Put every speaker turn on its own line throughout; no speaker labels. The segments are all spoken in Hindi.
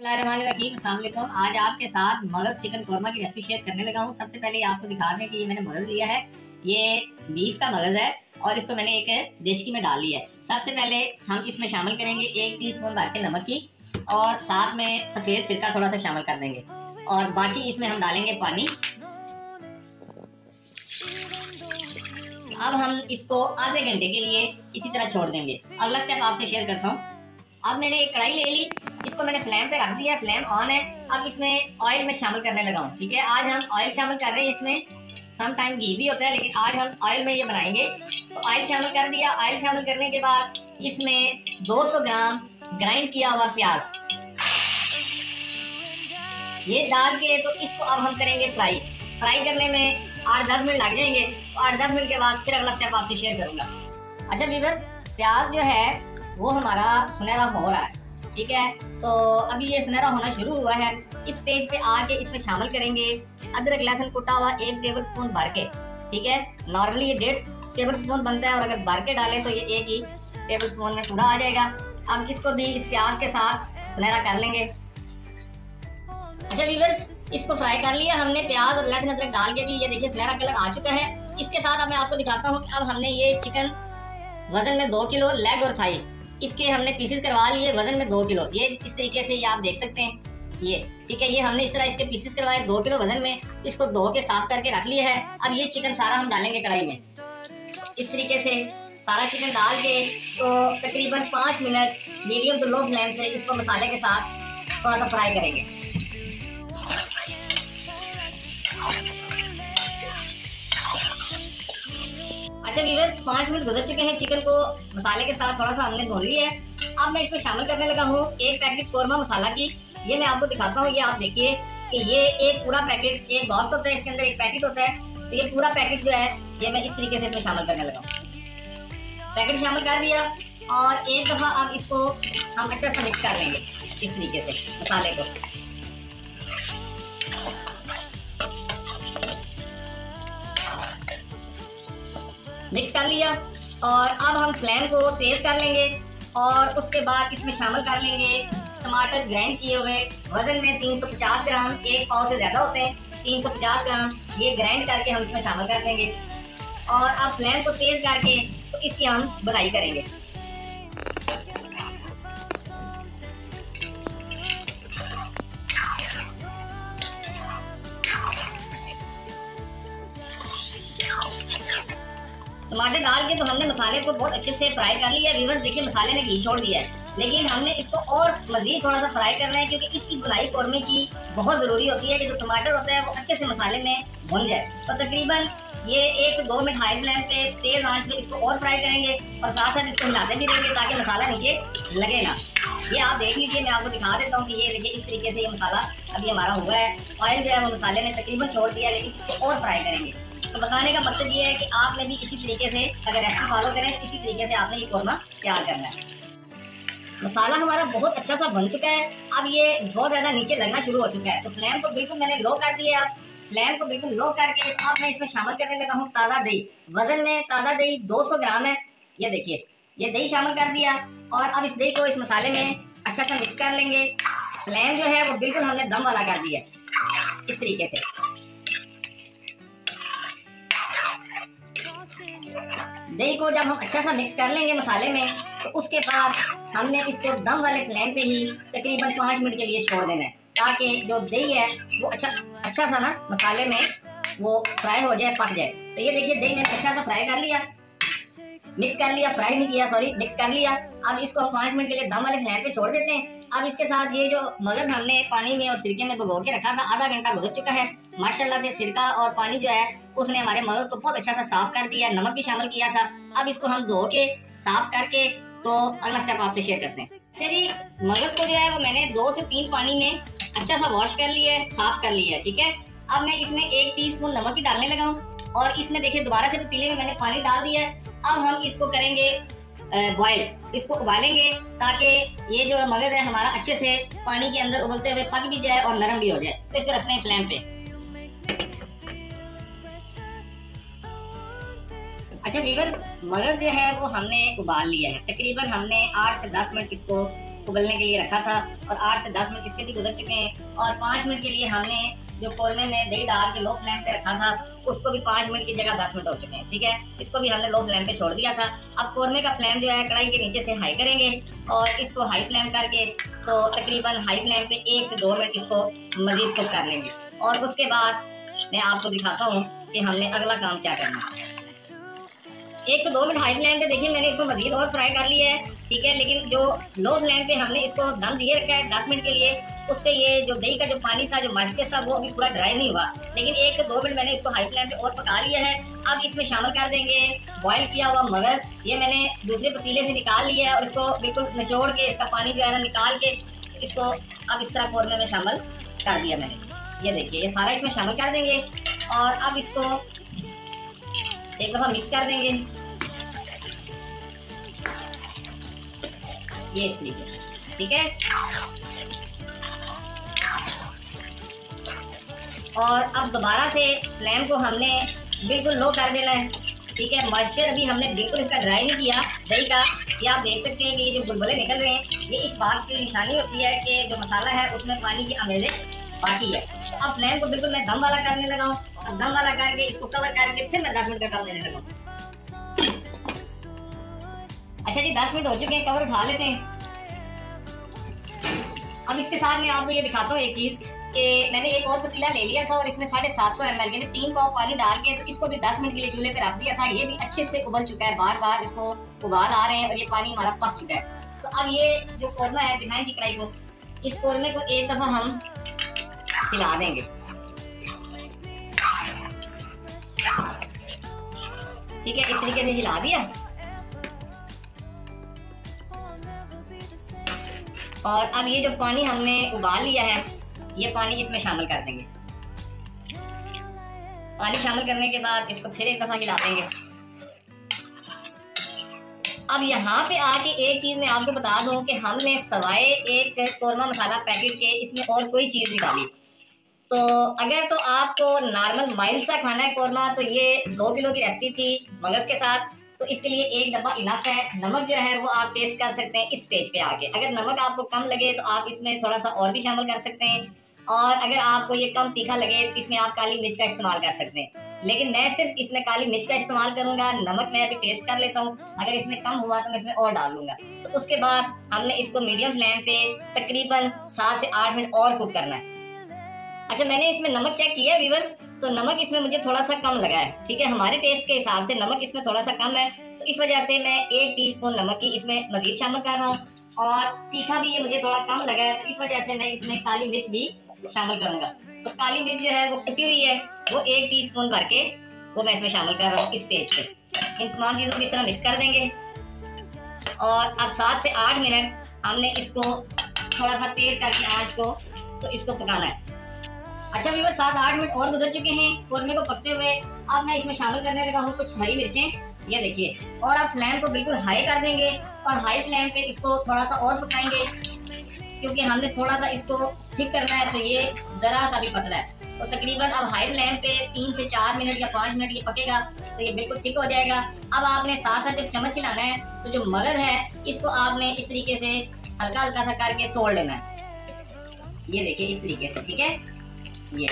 अस्सलामुअलैकुम, अस्सलाम वालेकुम। आज आपके साथ मगज़ चिकन कौरमा की रेसिपी शेयर करने लगा हूँ। सबसे पहले आपको दिखा दें कि ये मैंने मगज़ लिया है, ये बीफ का मगज़ है और इसको मैंने एक देशकी में डाल लिया है। सबसे पहले हम इसमें शामिल करेंगे 1 टीस्पून भर के नमक की और साथ में सफ़ेद सिरका थोड़ा सा शामिल कर देंगे और बाकी इसमें हम डालेंगे पानी। अब हम इसको आधे घंटे के लिए इसी तरह छोड़ देंगे। अगला स्टेप आपसे शेयर करता हूँ। अब मैंने एक कढ़ाई ले ली, इसको मैंने फ्लेम पे रख दिया, फ्लेम ऑन है। अब इसमें ऑयल में शामिल करने लगा हूँ। ठीक है, आज हम ऑयल शामिल कर रहे हैं। इसमें सम टाइम घी भी होता है, लेकिन आज हम ऑयल में ये बनाएंगे। तो ऑयल शामिल कर दिया। ऑयल शामिल करने के बाद इसमें 200 ग्राम ग्राइंड किया हुआ प्याज ये डाल के तो इसको अब हम करेंगे फ्राई। फ्राई करने में 8-10 मिनट लग जाएंगे। तो 8-10 मिनट के बाद फिर अगला स्टेप आपसे शेयर करूंगा। अच्छा व्यूअर्स, प्याज जो है वो हमारा सुनहरा हो रहा है। ठीक है, तो अभी ये सुनहरा होना शुरू हुआ है। इस स्टेज पे आके इसमें शामिल करेंगे अदरक लहसुन कुटा हुआ 1 टेबल स्पून भर के। ठीक है, नॉर्मली ये 1.5 टेबल स्पून बनता है और अगर भर के डालें तो ये 1 ही टेबल स्पून में पूरा आ जाएगा। अब इसको भी इस प्याज के साथ सुनहरा कर लेंगे। अच्छा व्यूअर्स, इसको फ्राई कर लिया हमने, प्याज और लहसुन अदरक डाल के भी ये देखिए सुनहरा कलर आ चुका है। इसके साथ अब मैं आपको दिखाता हूँ कि अब हमने ये चिकन वजन में 2 किलो लेग और थाई इसके हमने पीसेस करवा लिए वजन में 2 किलो। ये इस तरीके से ये आप देख सकते हैं ये। ठीक है, ये हमने इस तरह इसके पीसेस करवाए 2 किलो वजन में। इसको धो के साफ करके रख लिया है। अब ये चिकन सारा हम डालेंगे कढ़ाई में। इस तरीके से सारा चिकन डाल के तो तकरीबन 5 minute medium to low flame से इसको मसाले के साथ थोड़ा सा फ्राई करेंगे। अच्छा व्यूअर्स, 5 मिनट गुजर चुके हैं। चिकन को मसाले के साथ थोड़ा सा हमने भून लिया है। अब मैं इसमें शामिल करने लगा हूँ 1 पैकेट कौरमा मसाला की। ये मैं आपको दिखाता हूँ। ये आप देखिए कि ये एक पूरा पैकेट, एक बॉक्स होता है, इसके अंदर एक पैकेट होता है। तो ये पूरा पैकेट जो है ये मैं इस तरीके से इसमें शामिल करने लगा हूँ। पैकेट शामिल कर दिया और एक दफ़ा अब इसको हम अच्छा सा मिक्स कर लेंगे इस तरीके से मसाले को। मिक्स कर लिया और अब हम फ्लेम को तेज कर लेंगे और उसके बाद इसमें शामिल कर लेंगे टमाटर ग्राइंड किए हुए वजन में 350 ग्राम, 1 पाव से ज़्यादा होते हैं। 350 ग्राम ये ग्राइंड करके हम इसमें शामिल कर देंगे और अब फ्लेम को तेज करके तो इसकी हम बुनाई करेंगे। टमाटर डाल के तो हमने मसाले को बहुत अच्छे से फ्राई कर लिया। व्यूअर्स देखिए, मसाले ने घी छोड़ दिया है, लेकिन हमने इसको और मजीद थोड़ा सा फ्राई करना है क्योंकि इसकी बुनाई कौरमे की बहुत ज़रूरी होती है कि जो टमाटर होता है वो अच्छे से मसाले में भुन जाए। तो तकरीबन ये 1 से 2 मिनट हाई फ्लेम पे तेज़ आंच पे इसको और फ्राई करेंगे और साथ साथ इसको हिलाते भी रहेंगे ताकि मसाला नीचे लगे ना। ये आप देख लीजिए, मैं आपको दिखा देता हूँ कि ये देखिए इस तरीके से ये मसाला अभी हमारा हुआ है। ऑयल जो है वो मसाले ने तकरीबन छोड़ दिया, लेकिन इसको और फ्राई करेंगे। तो बताने का मकसद ये है कि आपने भी इसी तरीके से अगर रेसिपी फॉलो करें, इसी तरीके से आपने ये कौरमा तैयार करना है। मसाला हमारा बहुत अच्छा सा बन चुका है। अब ये बहुत ज़्यादा नीचे लगना शुरू हो चुका है, तो फ्लेम को बिल्कुल मैंने लो कर दिया है। अब फ्लेम को बिल्कुल लो करके अब मैं इसमें शामिल करने लगा हूँ ताज़ा दही। वजन में ताज़ा दही 200 ग्राम है। ये देखिए, ये दही शामिल कर दिया और अब इस दही को इस मसाले में अच्छा सा मिक्स कर लेंगे। फ्लेम जो है वो बिल्कुल हमने दम वाला कर दिया इस तरीके से। दही को जब हम अच्छा सा मिक्स कर लेंगे मसाले में तो उसके बाद हमने इसको दम वाले फ्लेम पे ही तकरीबन 5 मिनट के लिए छोड़ देना है ताकि जो दही है वो अच्छा सा ना मसाले में वो फ्राई हो जाए, पक जाए। तो ये देखिए, दही मैंने अच्छा सा फ्राई कर लिया, मिक्स कर लिया, फ्राई नहीं किया सॉरी, मिक्स कर लिया। अब इसको 5 मिनट के लिए दम वाले फ्लेम पे छोड़ देते हैं। अब इसके साथ ये जो मगज़ हमने पानी में और सिरके में भिगो के रखा था, आधा घंटा गुजर चुका है। माशाल्लाह से सिरका और पानी जो है उसने हमारे मगज़ को बहुत अच्छा सा साफ कर दिया, नमक भी शामिल किया था। अब इसको हम धो के साफ करके तो अगला स्टेप आपसे शेयर करते हैं। चलिए, मगज़ को जो है वो मैंने 2 से 3 पानी में अच्छा सा वॉश कर लिया है, साफ कर लिया है। ठीक है, अब मैं इसमें 1 टीस्पून नमक ही डालने लगा हूँ और इसमें देखिए दोबारा से पतीले में मैंने पानी डाल दिया है। अब हम इसको करेंगे बॉयल, इसको उबालेंगे ताकि ये जो मगज़ है हमारा अच्छे से पानी के अंदर उबलते हुए पक भी जाए और नरम भी हो जाए। तो इसको रखते हैं फ्लेम पे। अच्छा व्यूअर्स, मगज़ जो है वो हमने उबाल लिया है। तकरीबन हमने 8 से 10 मिनट इसको उबलने के लिए रखा था और 8 से 10 मिनट इसके भी गुजर चुके हैं। और 5 मिनट के लिए हमने जो कौरमे में दही डाल के लो फ्लेम पे रखा था उसको भी 5 मिनट की जगह 10 मिनट हो चुके हैं। ठीक है, इसको भी हमने लो फ्लेम पे छोड़ दिया था। अब कौरमे का फ्लेम जो है कढ़ाई के नीचे से हाई करेंगे और इसको हाई फ्लेम करके तो तकरीबन हाई फ्लेम पे 1 से 2 मिनट इसको मजीद कुक कर लेंगे। और उसके बाद मैं आपको दिखाता हूँ कि हमने अगला काम क्या करना है। 1 से 2 मिनट हाई फ्लेम पे देखिए मैंने इसको मजीद और फ्राई कर लिया है। ठीक है, लेकिन जो लो फ्लेम पे हमने इसको दम दिए रखा है 10 मिनट के लिए, उससे ये जो दही का जो पानी था, जो मॉइस्चर था, वो अभी पूरा ड्राई नहीं हुआ। लेकिन 1 से 2 मिनट मैंने इसको हाई फ्लेम पे और पका लिया है। अब इसमें शामिल कर देंगे बॉयल किया हुआ मगज। ये मैंने दूसरे पतीले से निकाल लिया है और इसको बिल्कुल निचोड़ के इसका पानी जो है ना निकाल के इसको अब इस तरह कौरमे में शामिल कर दिया मैंने। ये देखिए, ये सारा इसमें शामिल कर देंगे और अब इसको एक दफा मिक्स कर देंगे, ये इस तरीके से। ठीक है, और अब दोबारा से फ्लेम को हमने बिल्कुल लो कर देना है। ठीक है, मॉइस्चर अभी हमने बिल्कुल इसका ड्राई नहीं किया दही का। ये आप देख सकते हैं कि ये जो बुलबुले निकल रहे हैं, ये इस बात की निशानी होती है कि जो मसाला है उसमें पानी की आमेज़ बाकी है। तो अब फ्लेम को बिल्कुल मैं दम वाला करने लगा हूँ। अब दम वाला करके इसको कवर करके फिर मैं 10 मिनट का कम देने लगा हूँ। अच्छा जी, 10 मिनट हो चुके हैं, कवर उठा लेते हैं। अब इसके साथ मैं आपको ये दिखाता हूँ एक चीज़ कि मैंने एक और पतीला ले लिया था और इसमें 750 ml यानी 3 पाव पानी डाल के तो इसको भी 10 मिनट के लिए चूल्हे पे रख दिया था। ये भी अच्छे से उबल चुका है, बार बार इसको उबाल आ रहे हैं और ये पानी हमारा पक चुका है। तो अब ये जो कौरमा है, दिखाएं जी कढ़ाई को, इस कौरमे को एक दफा हम हिला देंगे। ठीक है, इस तरीके से हिला दिया और अब ये जो पानी हमने उबाल लिया है ये पानी इसमें शामिल कर देंगे। पानी शामिल करने के बाद इसको फिर एक दफा हिला देंगे। अब यहाँ पे आके एक चीज मैं आपको बता दूं कि हमने सवाए एक कौरमा मसाला पैकेट के इसमें और कोई चीज नहीं डाली। तो अगर तो आपको नॉर्मल माइल्ड सा खाना है कौरमा, तो ये 2 किलो की रेसिपी थी मगज के साथ, तो इसके लिए 1 डब्बा इनफ है। नमक जो है वो आप टेस्ट कर सकते हैं इस स्टेज पे आके। अगर नमक आपको कम लगे तो आप इसमें थोड़ा सा और भी शामिल कर सकते हैं, और अगर आपको ये कम तीखा लगे तो इसमें आप काली मिर्च का इस्तेमाल कर सकते हैं। लेकिन मैं सिर्फ इसमें काली मिर्च का इस्तेमाल करूंगा। नमक मैं अभी टेस्ट कर लेता हूँ, अगर इसमें कम हुआ तो मैं इसमें और डाल लूंगा। तो उसके बाद हमने इसको मीडियम फ्लेम पे तकरीबन 7 से 8 मिनट और कुक करना है। अच्छा, मैंने इसमें नमक चेक किया व्यूअर्स, तो नमक इसमें मुझे थोड़ा सा कम लगा है। ठीक है, हमारे टेस्ट के हिसाब से नमक इसमें थोड़ा सा कम है, तो इस वजह से मैं 1 टीस्पून नमक की इसमें मजीद शामिल कर रहा हूँ। और तीखा भी ये मुझे थोड़ा कम लगा है, तो इस वजह से मैं इसमें काली मिर्च भी शामिल करूंगा। तो काली मिर्च जो है वो कुटी हुई है, वो 1 टीस्पून भर के वो मैं इसमें शामिल कर रहा हूँ इस स्टेज पे। इन तमाम चीज़ों को इस तरह मिक्स कर देंगे और अब 7 से 8 मिनट हमने इसको थोड़ा सा तेज करके आंच को तो इसको पकाना है। अच्छा व्यूअर्स, 7-8 मिनट और गुजर चुके हैं कौरमे को पकते हुए। अब मैं इसमें शामिल करने लगा हूँ कुछ हरी मिर्चें, ये देखिए। और अब फ्लेम को बिल्कुल हाई कर देंगे और हाई फ्लेम पे इसको थोड़ा सा और पकाएंगे, क्योंकि हमने थोड़ा सा इसको थिक करना है, तो ये जरा सा भी पतला है। तो तकरीबन अब हाई फ्लेम पे 3 से 4 मिनट या 5 मिनट ये पकेगा तो ये बिल्कुल थिक हो जाएगा। अब आपने साथ साथ जब चम्मच हिलाना है तो जो मगज है इसको आपने इस तरीके से हल्का हल्का सा करके तोड़ लेना है। ये देखिए इस तरीके से, ठीक है, ये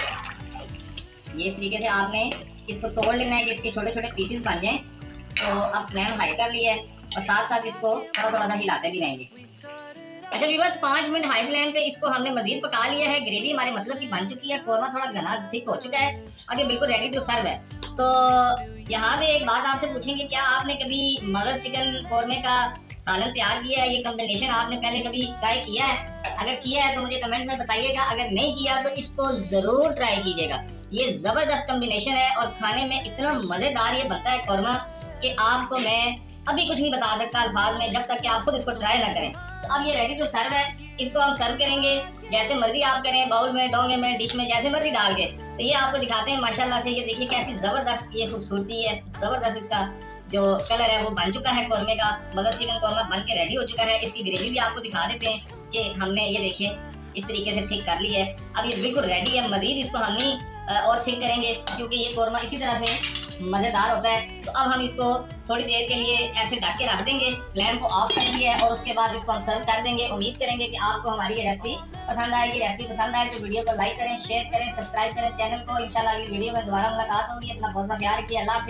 इस तरीके से आपने इसको तोड़ लेना है कि इसके छोटे छोटे पीसेस बन जाएं। तो अब फ्लेम हाई कर लिया है और साथ साथ इसको थोड़ा थोड़ा सा हिलाते भी रहेंगे। अच्छा व्यूअर्स, 5 मिनट हाई फ्लेम पे इसको हमने मजीद पका लिया है। ग्रेवी हमारे मतलब की बन चुकी है, कौरमा थोड़ा घना थिक हो चुका है और ये बिल्कुल रेडी टू सर्व है। तो यहाँ पे एक बात आपसे पूछेंगे, क्या आपने कभी मगज चिकन कौरमे का सालन तैयार किया है? ये कॉम्बिनेशन आपने पहले कभी ट्राई किया है? अगर किया है तो मुझे कमेंट में बताइएगा, अगर नहीं किया तो इसको जरूर ट्राई कीजिएगा। ये जबरदस्त कॉम्बिनेशन है और खाने में इतना मजेदार ये बनता है कौरमा कि आपको मैं अभी कुछ नहीं बता सकता अल्फाज में, जब तक कि आप खुद इसको ट्राई ना करें। तो अब ये रेडी टू सर्व है, इसको हम सर्व करेंगे जैसे मर्जी आप करें, बाउल में, डोंगे में, डिश में, जैसे मर्जी डाल के। तो ये आपको दिखाते हैं माशाल्लाह से। ये देखिए कैसी जबरदस्त ये खूबसूरती है, जबरदस्त इसका जो कलर है वो बन चुका है कौरमे का। मगज चिकन कौरमा बन के रेडी हो चुका है। इसकी ग्रेवी भी आपको दिखा देते हैं कि हमने ये देखिए इस तरीके से थिक कर ली है। अब ये बिल्कुल रेडी है, मजीद इसको हम नहीं और थिक करेंगे क्योंकि ये कौरमा इसी तरह से मज़ेदार होता है। तो अब हम इसको थोड़ी देर के लिए ऐसे ढक के रख देंगे, फ्लेम को ऑफ कर दिया है और उसके बाद इसको हम सर्व कर देंगे। उम्मीद करेंगे कि आपको हमारी ये रेसिपी पसंद आएगी। रेसिपी पसंद आए तो वीडियो को लाइक करें, शेयर करें, सब्सक्राइब करें चैनल को। इंशाल्लाह अगली वीडियो में दोबारा मुलाकात होगी। अपना बहुत सा ख्याल रखिए। अल्लाह हाफिज़।